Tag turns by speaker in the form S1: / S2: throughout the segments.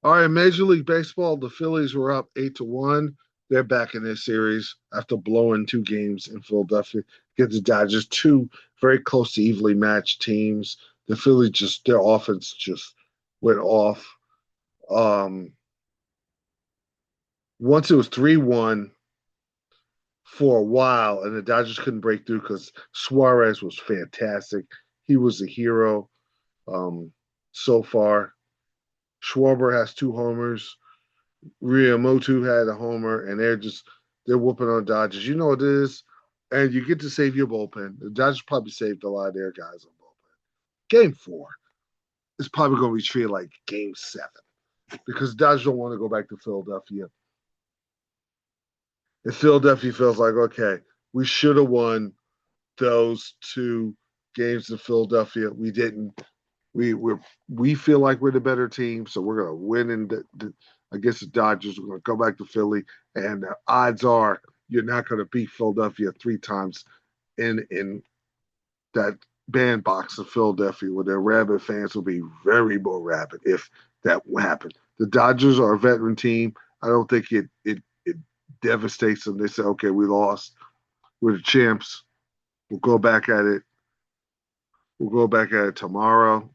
S1: All right, Major League Baseball, the Phillies were up 8-1. They're back in this series after blowing two games in Philadelphia against the Dodgers, two very close to evenly matched teams. The Phillies just their offense just went off. Um, Once it was 3-1 for a while, and the Dodgers couldn't break through because Suarez was fantastic. He was a hero so far. Schwarber has two homers. Riamotu had a homer, and they're whooping on Dodgers. You know what it is, and you get to save your bullpen. The Dodgers probably saved a lot of their guys on bullpen. Game four is probably going to be treated like Game 7 because the Dodgers don't want to go back to Philadelphia. And Philadelphia feels like, okay, we should have won those two games in Philadelphia. We didn't. We feel like we're the better team, so we're gonna win against the Dodgers. We're gonna go back to Philly, and the odds are you're not gonna beat Philadelphia three times in that bandbox in Philadelphia, where their rabid fans will be very more rabid if that happened. The Dodgers are a veteran team. I don't think it devastates them. They say, okay, we lost. We're the champs. We'll go back at it. We'll go back at it tomorrow.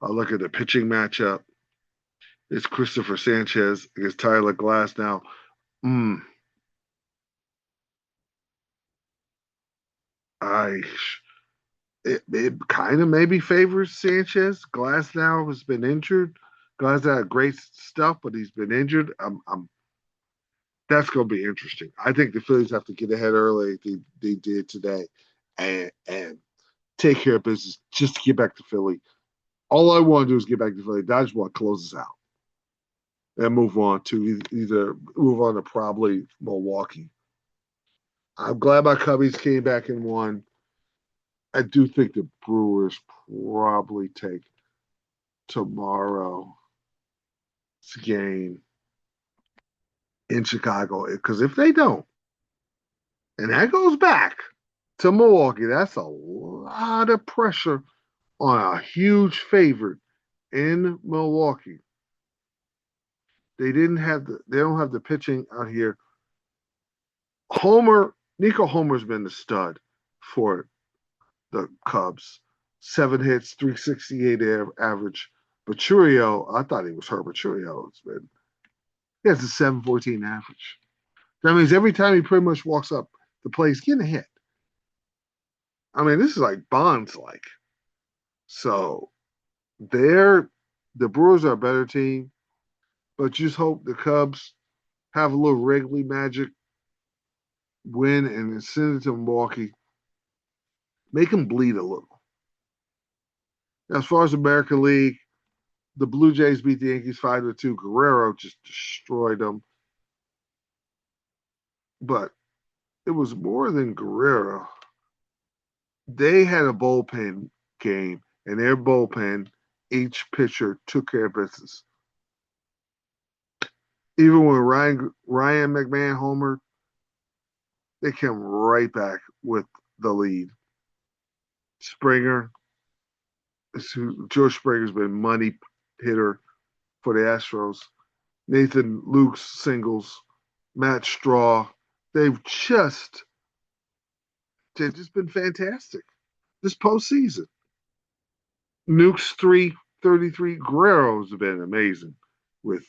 S1: I'll look at the pitching matchup. It's Christopher Sanchez against Tyler Glass now. Mm, I it kind of maybe favors Sanchez. Glass now has been injured. Glass had great stuff, but he's been injured. That's going to be interesting. I think the Phillies have to get ahead early. They did today, and take care of business just to get back to Philly. All I want to do is get back to Philly. Dodgers want to close this out and move on to either move on to probably Milwaukee. I'm glad my Cubbies came back and won. I do think the Brewers probably take tomorrow's game in Chicago because if they don't, and that goes back to Milwaukee, that's a lot of pressure on a huge favorite in Milwaukee. They don't have the pitching out here. Nico Homer's been the stud for the Cubs. 7 hits, 368 average. But Churio, I thought he was Herbert Churio. He has a 714 average. That means every time he pretty much walks up the plate, he's getting a hit. I mean, this is like Bonds like. So the Brewers are a better team, but just hope the Cubs have a little Wrigley magic, win, and then send it to Milwaukee. Make them bleed a little. As far as American League, the Blue Jays beat the Yankees 5-2. Guerrero just destroyed them. But it was more than Guerrero. They had a bullpen game, and their bullpen, each pitcher took care of business. Even when Ryan McMahon homered, they came right back with the lead. Springer, George Springer's been money hitter for the Astros. Nathan Luke's singles, Matt Straw. They've just they've just been fantastic this postseason. Nuke's 333. Guerrero's been amazing with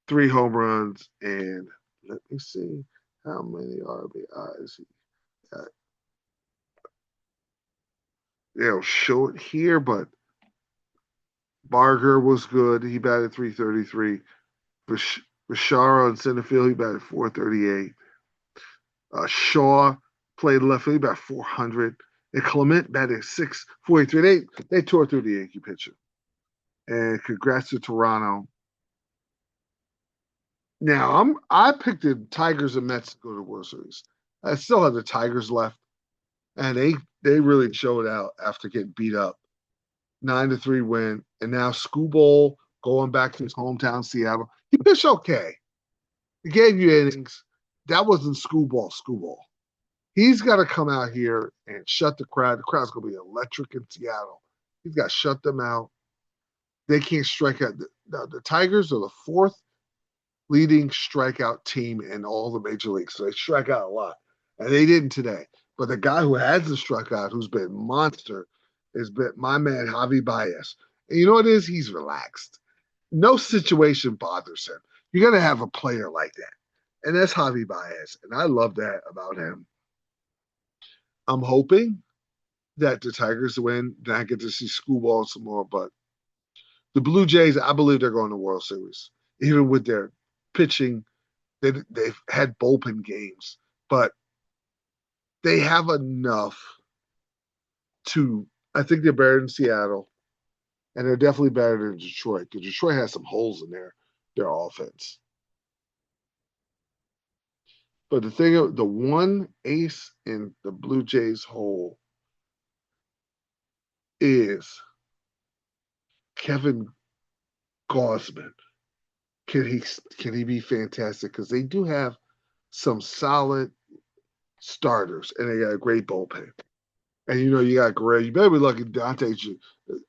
S1: 3 home runs and let me see how many RBIs he got. They'll show it here, but Barger was good. He batted 333. Bashara in center field, he batted 438. Shaw played left field, he batted 400. And Clement batted 643. They tore through the Yankee pitcher. And congrats to Toronto. Now I picked the Tigers and Mets to go to the World Series. I still have the Tigers left, and they really showed out after getting beat up. 9-3 win, and now Skubal going back to his hometown, Seattle. He pitched okay. He gave you innings. That wasn't Skubal. He's got to come out here and shut the crowd. The crowd's going to be electric in Seattle. He's got to shut them out. They can't strike out. the Tigers are the fourth leading strikeout team in all the major leagues. So they strike out a lot. And they didn't today. But the guy who hasn't struck out, who's been monster, has been my man Javi Baez. And you know what it is? He's relaxed. No situation bothers him. You're gonna have a player like that. And that's Javi Baez. And I love that about him. I'm hoping that the Tigers win, then I get to see Schoolball some more. But the Blue Jays, I believe they're going to World Series, even with their pitching. They've had bullpen games, but they have enough to. I think they're better than Seattle, and they're definitely better than Detroit because Detroit has some holes in their offense. But the one ace in the Blue Jays hole is Kevin Gausman. Can he be fantastic? Because they do have some solid starters, and they got a great bullpen. And you got Guerrero. You better be lucky Dante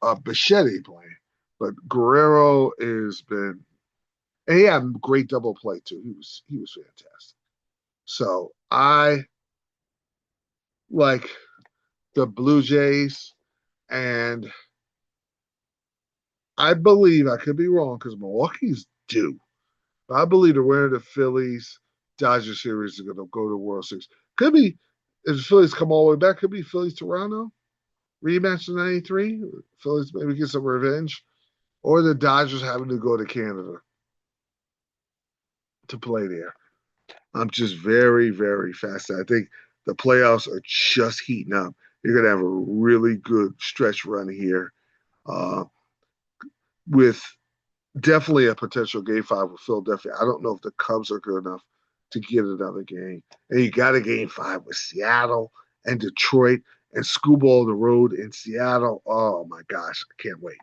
S1: Bichetti playing. But Guerrero has been, and he had great double play too. He was fantastic. So I like the Blue Jays, and I believe I could be wrong because Milwaukee's due. But I believe the winner of the Phillies Dodgers series is going to go to the World Series. Could be if the Phillies come all the way back. Could be Phillies Toronto rematch in '93. Phillies maybe get some revenge, or the Dodgers having to go to Canada to play there. I'm just very, very fascinated. I think the playoffs are just heating up. You're going to have a really good stretch run here uh, with definitely a potential game five with Philadelphia. I don't know if the Cubs are good enough to get another game. And you got a game five with Seattle and Detroit and Scooball the road in Seattle. Oh my gosh, I can't wait.